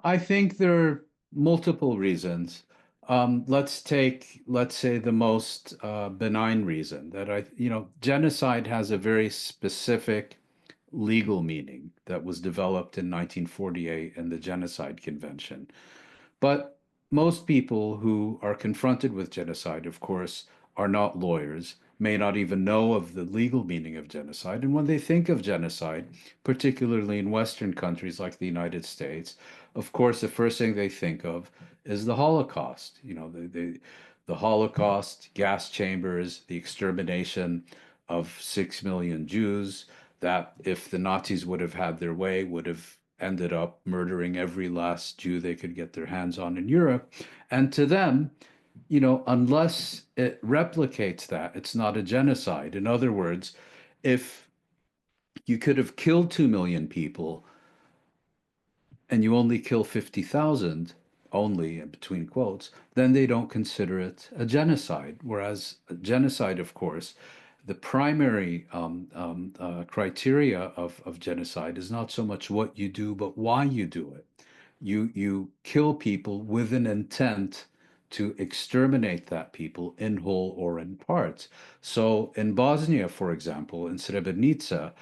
I think there are multiple reasons. Let's say, the most benign reason that genocide has a very specific legal meaning that was developed in 1948 in the Genocide Convention. But most people who are confronted with genocide, of course, are not lawyers, may not even know of the legal meaning of genocide. And when they think of genocide, particularly in Western countries like the United States, of course, the first thing they think of is the Holocaust. The Holocaust, gas chambers, the extermination of 6 million Jews, that if the Nazis would have had their way, would have ended up murdering every last Jew they could get their hands on in Europe. And to them, unless it replicates that, it's not a genocide. In other words, if you could have killed 2 million people and you only kill 50,000, only in between quotes, then they don't consider it a genocide. Whereas a genocide, of course, the primary criteria of genocide is not so much what you do, but why you do it. You kill people with an intent to exterminate that people in whole or in parts. So in Bosnia, for example, in Srebrenica,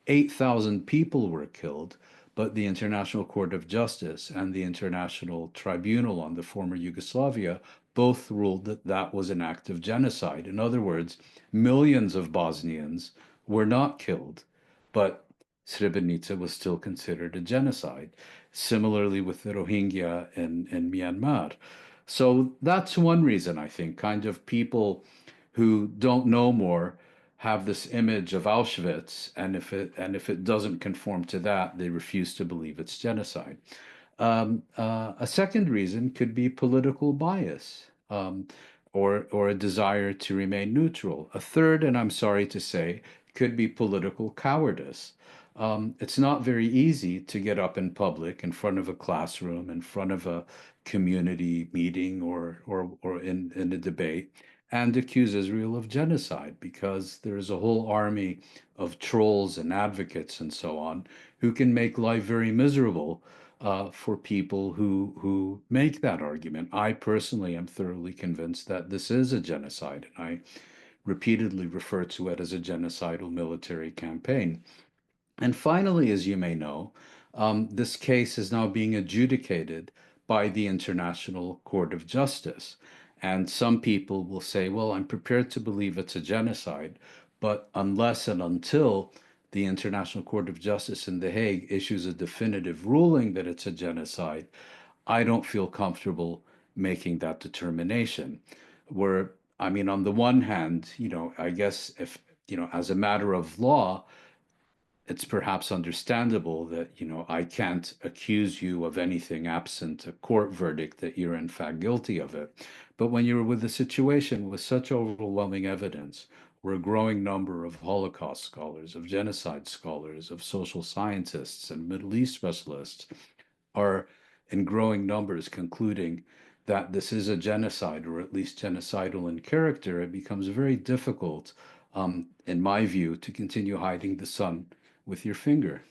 8,000 people were killed, but the International Court of Justice and the International Tribunal on the former Yugoslavia both ruled that that was an act of genocide. In other words, millions of Bosnians were not killed, but Srebrenica was still considered a genocide. Similarly with the Rohingya in Myanmar. So that's one reason, I think, kind of people who don't know more have this image of Auschwitz, and if it doesn't conform to that, they refuse to believe it's genocide. A second reason could be political bias, or a desire to remain neutral. A third, and I'm sorry to say, could be political cowardice. It's not very easy to get up in public, in front of a classroom, in front of a community meeting, or in a debate, and accuse Israel of genocide, because there is a whole army of trolls and advocates and so on who can make life very miserable for people who make that argument. I personally am thoroughly convinced that this is a genocide, and I repeatedly refer to it as a genocidal military campaign. And finally, as you may know, this case is now being adjudicated by the International Court of Justice. And some people will say, well, I'm prepared to believe it's a genocide, but unless and until the International Court of Justice in The Hague issues a definitive ruling that it's a genocide, I don't feel comfortable making that determination. Where, I mean, on the one hand, I guess if, as a matter of law, it's perhaps understandable that, I can't accuse you of anything absent a court verdict that you're in fact guilty of it. But when you're with a situation with such overwhelming evidence, where a growing number of Holocaust scholars, of genocide scholars, of social scientists, and Middle East specialists are in growing numbers concluding that this is a genocide, or at least genocidal in character, it becomes very difficult, in my view, to continue hiding the sun with your finger.